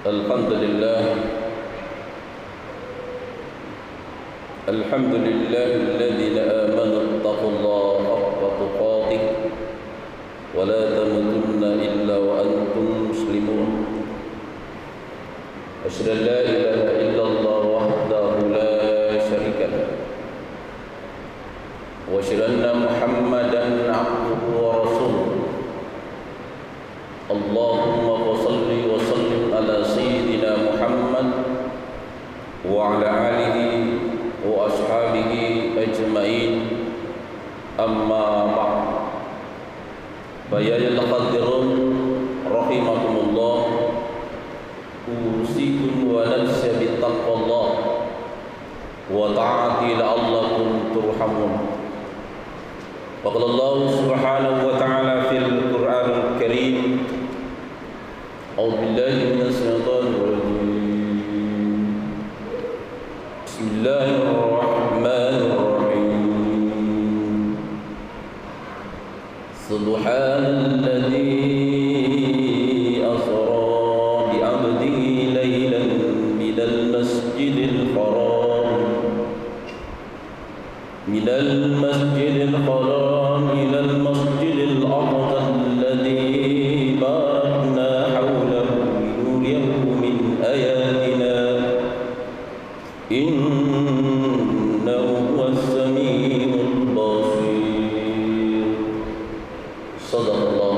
الحمد لله الذين آمنوا اتقوا الله حق تقاته ولا تموتن إلا وأنتم مسلمون أشهد أن لا إله إلا الله وحده لا شريك له وأشهد أن محمدا عبده ورسوله اللهم صل وسلم على سيدنا محمد وعلى آله وأصحابه أجمعين أما بعد فيا القادرون رحمكم الله أوصيكم ونفسي بتقوى الله وطاعته لعلكم ترحمون وقال الله سبحانه وتعالى في القرآن الكريم أعوذ بالله من الشيطان الرجيم بسم الله الرحمن الرحيم سبحان الذي أسرى بعبده ليلا من المسجد الحرام إلى المسجد الأقصى الذي باركنا حوله لنريه من آياتنا إنه هو السميع البصير صدق الله.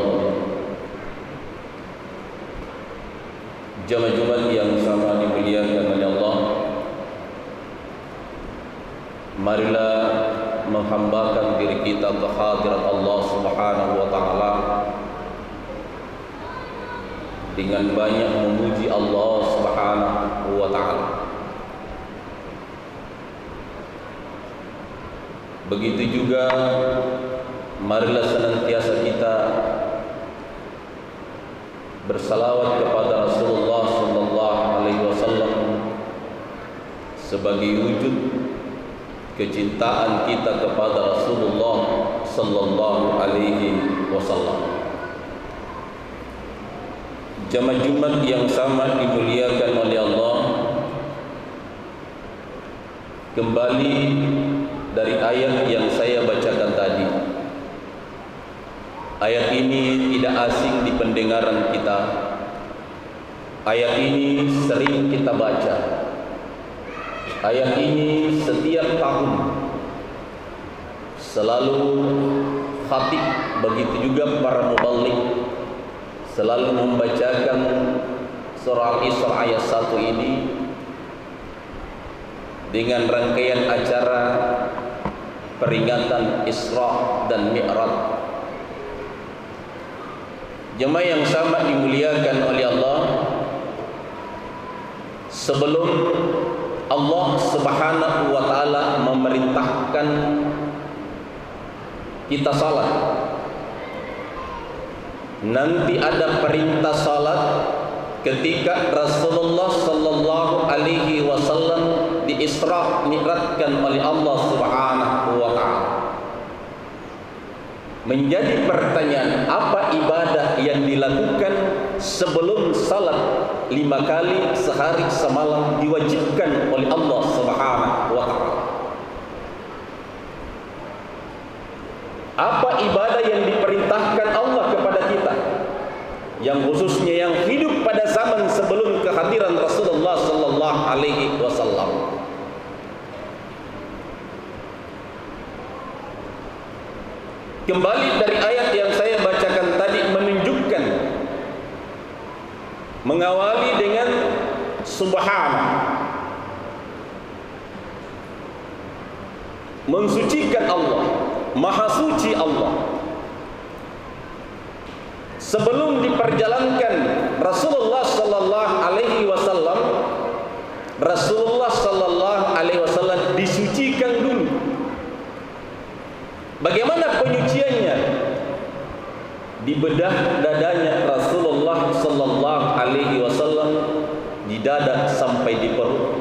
Jamaah Jumat yang sama dimuliakan oleh Allah, marilah menghambakan diri kita ke hadirat Allah Subhanahu wa taala dengan banyak memuji Allah Subhanahu wa taala. Begitu juga marilah senantiasa kita bersalawat kepada Rasulullah sallallahu alaihi wasallam sebagai wujud kecintaan kita kepada Rasulullah sallallahu alaihi wasallam. Jamaah Jumat yang sama dimuliakan oleh Allah, kembali dari ayat yang saya bacakan tadi. Ayat ini tidak asing di pendengaran kita. Ayat ini sering kita baca. Ayat ini setiap tahun selalu khatib, begitu juga para muballigh selalu membacakan surah Al-Isra ayat 1 ini dengan rangkaian acara peringatan Isra dan Mi'raj. Jemaah yang sama dimuliakan oleh Allah, sebelum Allah Subhanahu wa taala memerintahkan kita salat, nanti ada perintah salat ketika Rasulullah sallallahu alaihi wasallam di-Isra Mi'rajkan oleh Allah Subhanahu wa taala. Menjadi pertanyaan, apa ibadah yang dilakukan sebelum salat 5 kali sehari semalam diwajibkan oleh Allah Subhanahu wa taala? Apa ibadah yang diperintahkan Allah kepada kita, yang khususnya yang hidup pada zaman sebelum kehadiran Rasulullah sallallahu alaihi wasallam? Kembali dari ayat yang saya bacakan tadi menunjukkan, mengawali dengan subhana, mensucikan Allah, maha suci Allah. Sebelum diperjalankan Rasulullah sallallahu alaihi wasallam, Rasulullah sallallahu alaihi wasallam disucikan dulu. Bagaimana penyuciannya? Dibedah dadanya Rasulullah sallallahu alaihi wasallam, di dada sampai di perut.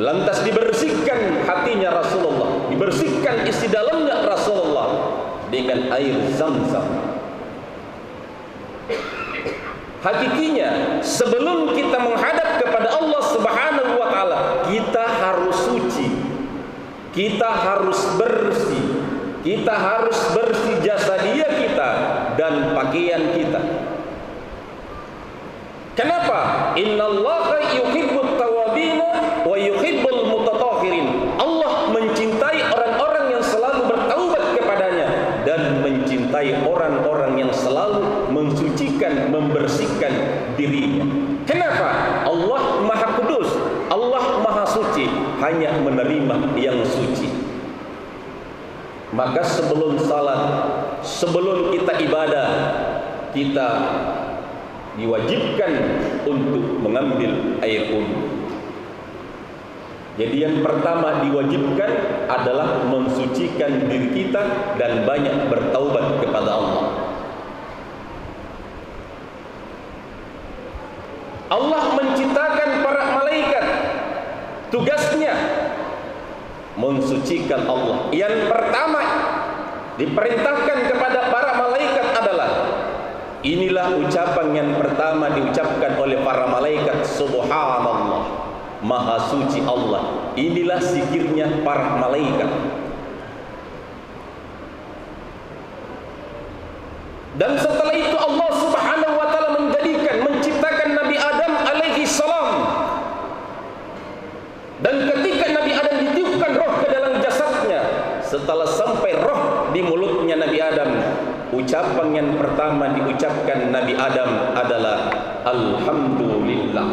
Lantas dibersihkan hatinya Rasulullah, dibersihkan isi dalamnya Rasulullah dengan air Zam-Zam. Hakikinya, sebelum kita menghadap kepada Allah Subhanahu wa taala, kita harus suci. Kita harus bersih. Kita harus bersih jasadiyah kita dan pakaian kita. Kenapa? Innallaha yuhibbut tawwabina wa yuhibbul mutatahhirin. Allah mencintai orang-orang yang selalu bertaubat kepadanya dan mencintai orang-orang yang selalu mensucikan, membersihkan dirinya. Kenapa? Allah Maha Kudus, Allah Maha Suci, hanya menerima yang suci. Maka sebelum salat, sebelum kita ibadah, kita diwajibkan untuk mengambil air wudhu. Jadi yang pertama diwajibkan adalah mensucikan diri kita dan banyak bertaubat kepada Allah. Allah menciptakan para malaikat, tugasnya mensucikan Allah. Yang pertama diperintahkan kepada para malaikat adalah, inilah ucapan yang pertama diucapkan oleh para malaikat, subhanallah, maha suci Allah. Inilah zikirnya para malaikat. Dan setelah itu Allah Subhanahu wa taala menciptakan Nabi Adam alaihi salam. Dan ketika Nabi Adam ditiupkan roh ke dalam jasadnya, setelah sampai roh di mulutnya Nabi Adam, ucapan yang pertama diucapkan Nabi Adam adalah alhamdulillah.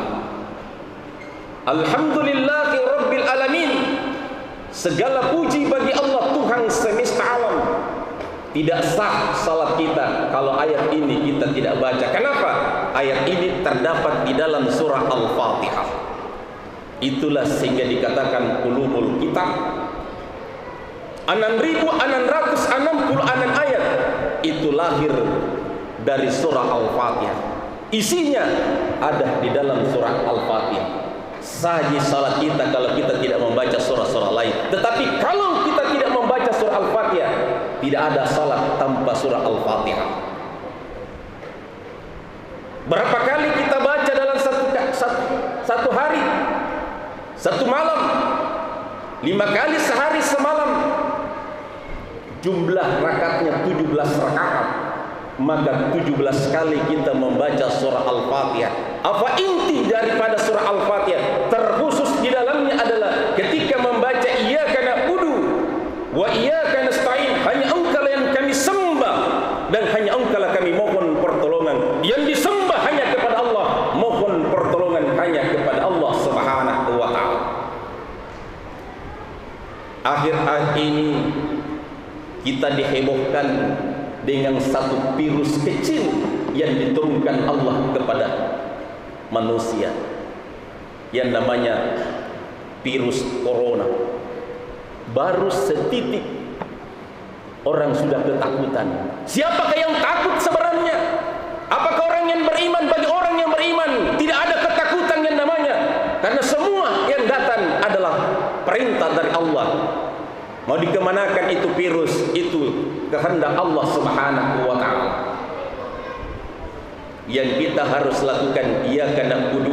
Alhamdulillahi rabbil alamin. Segala puji bagi Allah, Tuhan semesta alam. Tidak sah salat kita kalau ayat ini kita tidak baca. Kenapa? Ayat ini terdapat di dalam surah Al-Fatihah. Itulah sehingga dikatakan ulumul kitab. 6.660 ayat itu lahir dari surah Al-Fatihah. Isinya ada di dalam surah Al-Fatihah. Sahih salat kita kalau kita tidak membaca surah-surah lain. Tetapi kalau kita tidak membaca surah Al-Fatihah, tidak ada salat tanpa surah Al-Fatihah. Berapa kali kita baca dalam satu hari, satu malam? 5 kali sehari semalam. Jumlah rakaatnya 17 rakaat. Maka 17 kali kita membaca surah Al-Fatihah. Apa inti daripada surah Al-Fatihah? Terkhusus di dalamnya adalah ketika membaca iyyaka na'budu wa iyyaka nasta'in, hanya Engkau yang kami sembah dan hanya Engkau kami mohon pertolongan. Yang disembah hanya kepada Allah, mohon pertolongan hanya kepada Allah Subhanahu wa taala. Akhir-akhir ini kita dihebohkan dengan satu virus kecil yang diturunkan Allah kepada manusia, yang namanya virus corona. Baru setitik orang sudah ketakutan. Siapakah yang takut sebenarnya? Apakah orang yang beriman? Bagi orang yang beriman tidak ada ketakutan yang namanya, karena semua yang datang adalah perintah dari Allah. Mau dikemanakan itu virus, itu kehendak Allah Subhanahu wa taala. Yang kita harus lakukan, iyyaka na'budu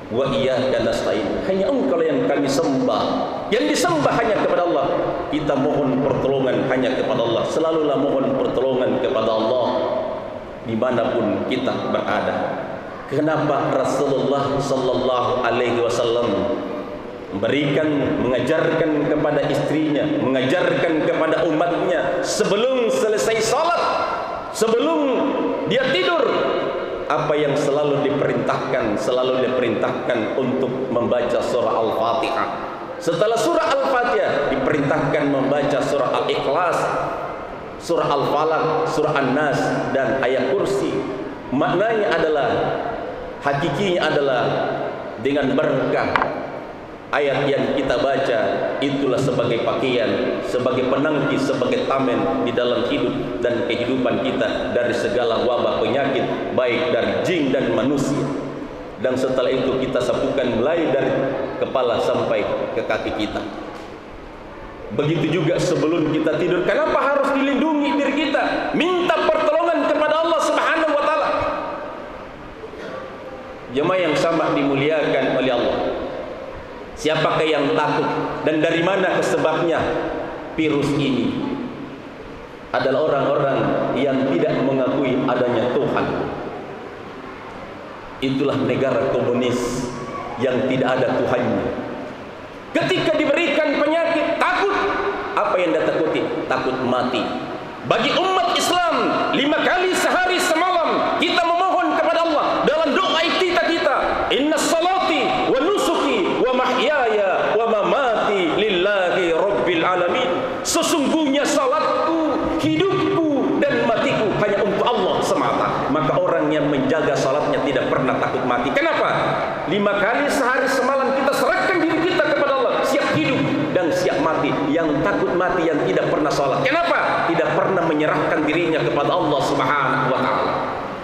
wa iyyaka nasta'in. Hanya Engkau yang kami sembah. Yang disembah hanya kepada Allah. Kita mohon pertolongan hanya kepada Allah. Selalulah mohon pertolongan kepada Allah dimanapun kita berada. Kenapa Rasulullah sallallahu alaihi wasallam mengajarkan kepada istrinya, mengajarkan kepada umatnya sebelum selesai salat, sebelum dia tidur, apa yang selalu diperintahkan untuk membaca surah Al-Fatihah. Setelah surah Al-Fatihah diperintahkan membaca surah Al-Ikhlas, surah Al-Falaq, surah An-Nas dan ayat kursi. Maknanya adalah, hakikinya adalah dengan berkah ayat yang kita baca itulah sebagai pakaian, sebagai penangkis, sebagai tamen di dalam hidup dan kehidupan kita dari segala wabah penyakit, baik dari jin dan manusia. Dan setelah itu kita sapukan mulai dari kepala sampai ke kaki kita. Begitu juga sebelum kita tidur. Kenapa harus dilindungi diri kita? Minta pertolongan kepada Allah Subhanahu wa taala. Jemaah yang sama dimuliakan oleh Allah, siapakah yang takut dan dari mana sebabnya? Virus ini adalah orang-orang yang tidak mengakui adanya Tuhan. Itulah negara komunis yang tidak ada Tuhannya. Ketika diberikan penyakit, takut. Apa yang dia takuti? Takut mati. Bagi umat Islam, 5 kali sehari semalam kita memohon kepada Allah dalam doa kita, inna salati wa nusuki wa mahyaya wa mamati lillahi rabbil alamin. Sesungguhnya salatku, hidupku dan matiku hanya untuk Allah semata. Maka orang yang menjaga salatnya tidak pernah takut mati. Kenapa? 5 kali sehari semalam kita serahkan diri kita kepada Allah, siap hidup dan siap mati. Yang takut mati yang tidak pernah salat. Kenapa? Tidak pernah menyerahkan dirinya kepada Allah Subhanahu wa taala.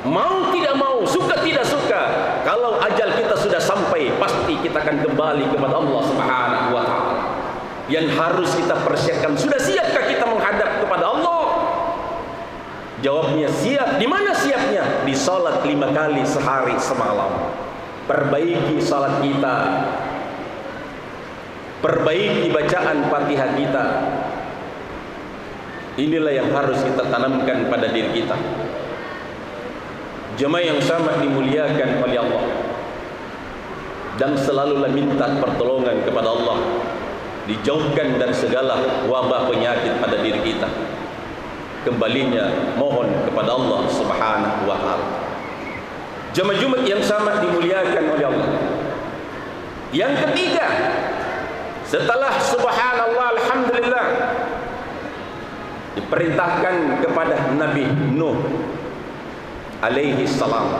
Mau tidak mau, suka tidak suka, kalau ajal kita sudah sampai, pasti kita akan kembali kepada Allah Subhanahu wa taala. Yang harus kita persiapkan, sudah siapkah kita menghadap kepada Allah? Jawabnya siap. Di mana siapnya? Di salat 5 kali sehari semalam. Perbaiki salat kita, perbaiki bacaan Fatihah kita. Inilah yang harus kita tanamkan pada diri kita. Jemaah yang sama dimuliakan oleh Allah, dan selalulah minta pertolongan kepada Allah, dijauhkan dari segala wabah penyakit pada diri kita. Kembalinya mohon kepada Allah Subhanahu wa taala. Jemaah Jumat yang sama dimuliakan oleh Allah. Yang ketiga, setelah subhanallah alhamdulillah, diperintahkan kepada Nabi Nuh alaihi salam.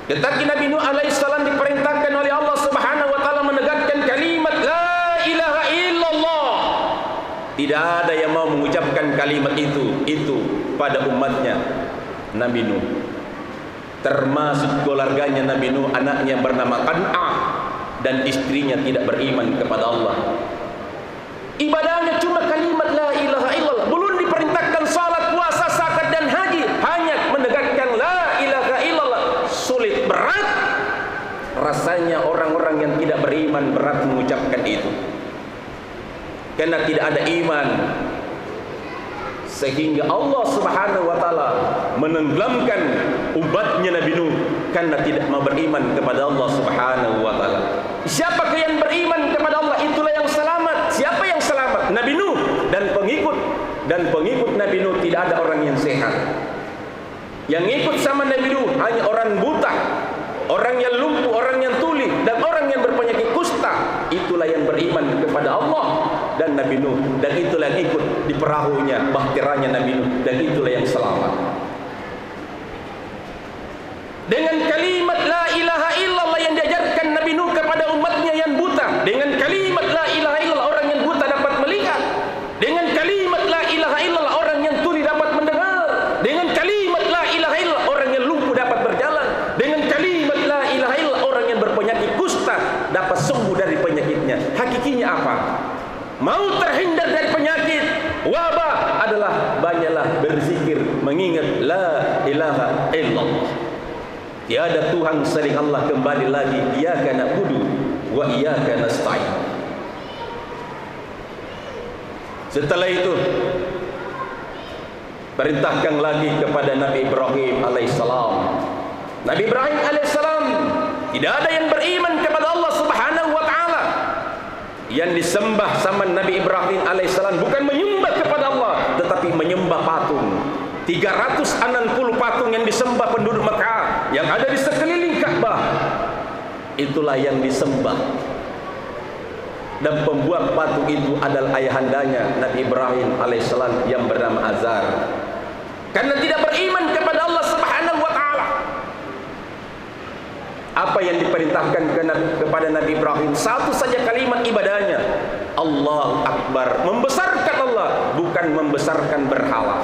Ketika Nabi Nuh alaihi salam diperintahkan oleh Allah Subhanahu wa taala menegakkan kalimat la ilaha illallah. Tidak ada yang mau mengucapkan kalimat itu pada umatnya Nabi Nuh. Termasuk keluarganya Nabi Nuh, anaknya bernama Kan'ah dan istrinya tidak beriman kepada Allah. Ibadahnya cuma kalimat la ilaha illallah, belum diperintahkan salat, puasa, zakat dan haji, hanya menegakkan la ilaha illallah. Sulit, berat rasanya orang-orang yang tidak beriman, berat mengucapkan itu karena tidak ada iman. Sehingga Allah Subhanahu wa taala menenggelamkan umatnya Nabi Nuh karena tidak mau beriman kepada Allah Subhanahu wa taala. Siapakah yang beriman kepada Allah, itulah yang selamat. Siapa yang selamat? Nabi Nuh dan pengikut Nabi Nuh. Tidak ada orang yang sehat. Yang ikut sama Nabi Nuh hanya orang buta, orang yang lumpuh, orang yang tuli, dan orang yang berpenyakit kusta. Itulah yang beriman kepada Allah dan Nabi Nuh, dan itulah yang ikut di perahunya, bahtiranya Nabi Nuh, dan itulah yang selamat. Dengan kalimat la ilaha illallah yang diajarkan Nabi Nuh kepada umatnya yang buta, dengan kalimat la ilaha illallah orang yang buta dapat melihat, dengan kalimat la ilaha illallah orang yang tuli dapat mendengar, dengan kalimat la ilaha illallah orang yang lumpuh dapat berjalan, dengan kalimat la ilaha illallah orang yang berpenyakit kusta dapat sembuh dari penyakitnya. Hakikinya apa? Mau terhindar dari penyakit wabah adalah banyaklah berzikir, mengingat la ilaha illallah. Tiada Tuhan selain Allah. Kembali lagi, iyyaka na'budu wa iyyaka nasta'in. Setelah itu perintahkan lagi kepada Nabi Ibrahim alaihissalam. Nabi Ibrahim alaihissalam, tidak ada yang beriman kepada Allah Subhanahu wa taala. Yang disembah sama Nabi Ibrahim alaihissalam bukan menyembah kepada Allah, tetapi menyembah patung. 360 patung yang disembah penduduk Mekah yang ada di sekeliling Ka'bah, itulah yang disembah. Dan pembuat patung itu adalah ayahandanya Nabi Ibrahim alaihissalam yang bernama Azar, karena tidak beriman kepada Allah Subhanahu wa taala. Apa yang diperintahkan kepada Nabi Ibrahim? Satu saja kalimat ibadahnya, Allahu Akbar, membesarkan Allah, bukan membesarkan berhala.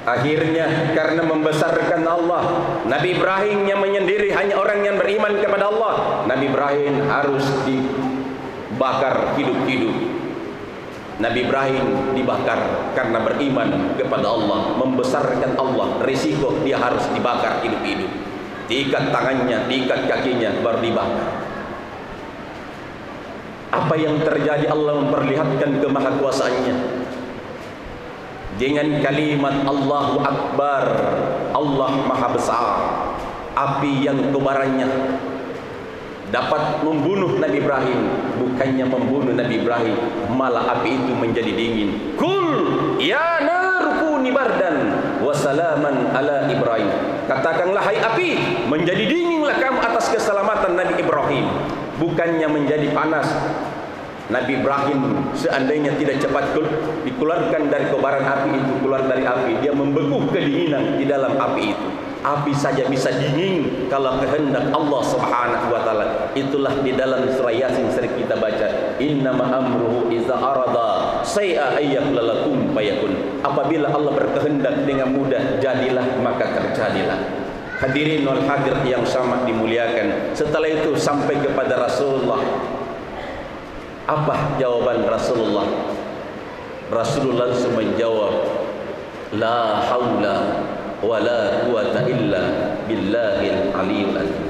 Akhirnya karena membesarkan Allah, Nabi Ibrahim yang menyendiri hanya orang yang beriman kepada Allah, Nabi Ibrahim harus dibakar hidup-hidup. Nabi Ibrahim dibakar karena beriman kepada Allah, membesarkan Allah, risiko dia harus dibakar hidup-hidup. diikat tangannya, diikat kakinya, baru dibakar. Apa yang terjadi? Allah memperlihatkan kemahakuasaannya dengan kalimat Allahu Akbar, Allah Maha Besar. Api yang kobarannya dapat membunuh Nabi Ibrahim, bukannya membunuh Nabi Ibrahim, malah api itu menjadi dingin. Kul ya nar kuni bardan wa salaman ala Ibrahim. Katakanlah hai api, menjadi dinginlah kamu atas keselamatan Nabi Ibrahim, bukannya menjadi panas. Nabi Ibrahim seandainya tidak cepat dikeluarkan dari kobaran api itu, keluar dari api, dia membeku kedinginan di dalam api itu. Api saja bisa dingin kalau kehendak Allah Subhanahu wa taala. Itulah di dalam surah Yasin sering kita baca, innama amruhu iza arada say'a ayyakulakum fayakun. Apabila Allah berkehendak dengan mudah, jadilah maka terjadilah. Hadirin wal hadir yang sama dimuliakan. Setelah itu sampai kepada Rasulullah. Apa jawaban Rasulullah? Rasulullah langsung menjawab, la haula wala quwata illa billahil aliyil azim.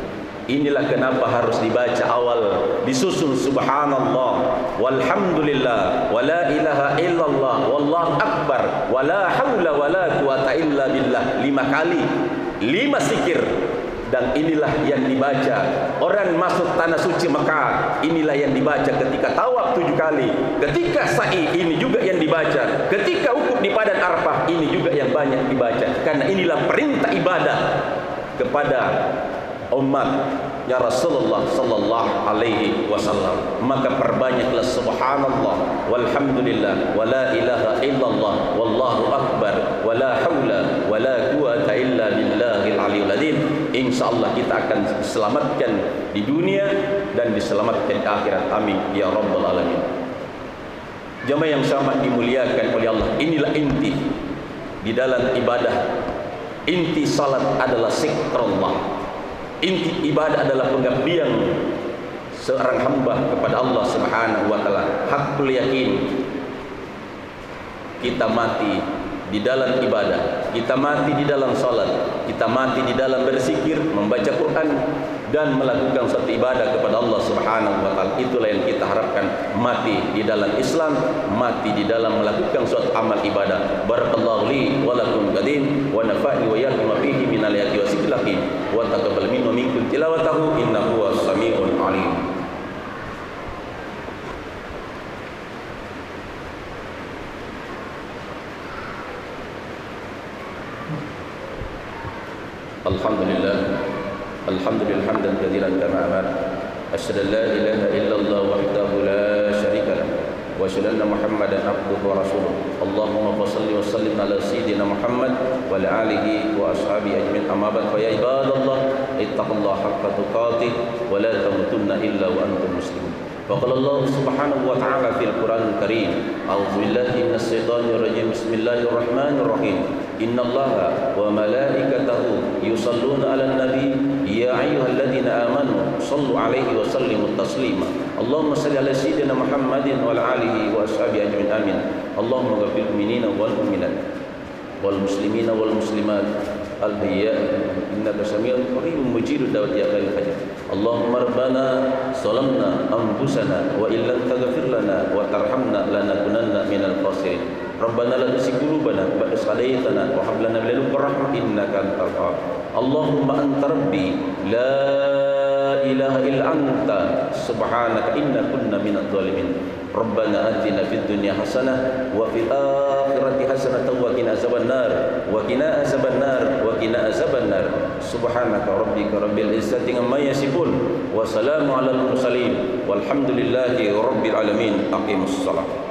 Inilah kenapa harus dibaca awal, disusul subhanallah walhamdulillah wala ilaha illallah wallahu akbar wala haula wala quwata illa billah 5 kali, 5 zikir. Dan inilah yang dibaca orang masuk tanah suci Mekah. Inilah yang dibaca ketika tawaf 7 kali, ketika sa'i ini juga yang dibaca, ketika wukuf di padang Arafah ini juga yang banyak dibaca. Karena inilah perintah ibadah kepada umat ya Rasulullah sallallahu alaihi wasallam. Maka perbanyaklah subhanallah walhamdulillah wala ilaha illallah wallahu akbar wala haula wala quwata illa billahil aliyil azim. Insyaallah kita akan diselamatkan di dunia dan diselamatkan di akhirat. Amin ya rabbal alamin. Jamaah yang sama dimuliakan oleh Allah, inilah inti di dalam ibadah. Inti salat adalah zikrullah. Inti ibadah adalah pengabdian seorang hamba kepada Allah Subhanahu wa taala. Hakul yakin. Kita mati di dalam ibadah, kita mati di dalam salat, kita mati di dalam berzikir, membaca Quran dan melakukan suatu ibadah kepada Allah Subhanahu wa taala. Itulah yang kita harapkan, mati di dalam Islam, mati di dalam melakukan suatu amal ibadah. Barakallahu li wa lakum qadim wa nafa'ni wa iyyakum fihi min al-ayati wa zikril hakim wa taqabbal minna minkum tilawatahu innahu was-sami'ul 'alim. Alhamdulillah, alhamdulillah hamdan katsiran kama amara. Asyhadu an la ilaha illallah wahdahu la syarika lah wa asyhadu anna Muhammadan abduhu wa rasuluh. Allahumma shalli wa sallim ala sayyidina Muhammad wa ala alihi wa ashabihi ajmain. Amma ba'd, fa ya ibadallah ittaqullaha haqqa tuqatih wa la tamutunna illa wa antum muslimun. Faqala Allah Subhanahu wa ta'ala fil Qur'anil Karim, a'udzu billahi minasy syaithanir rajim. Bismillahirrahmanirrahim. Innallaha wa malaikatahu yusalluna 'alan nabi ya ayyuhalladzina amanu shallu 'alaihi wa sallimu taslima. Allahumma shalli 'ala sayyidina Muhammadin wa 'ala alihi wa ashabihi ajmain. Amin. Allahumma ghfir mu'minina wal mu'minat wal muslimina wal muslimat al-ahya innaka samii'un qariibun mujibud da'wati ya khairul hajat. Allahumma rabbana zalamna anfusana wa illam taghfir lana wa tarhamna lanakunanna minal khasirin. Rabbana la tuzigh qulubana ba'da idh hadaytana wa hab lana min ladunka rahmah innaka antal wahhab. Allahumma anta rabbi la ilaha illa anta subhanaka inna kunna minadh dhalimin. Rabbana atina fid dunya hasanah wa fil akhirati hasanah wa qina azabannar wa qina azabannar wa qina azabannar. Subhanaka rabbika rabbil izzati amma yasifun wa salamun alal mursalin walhamdulillahi rabbil alamin. Aqimus shalah.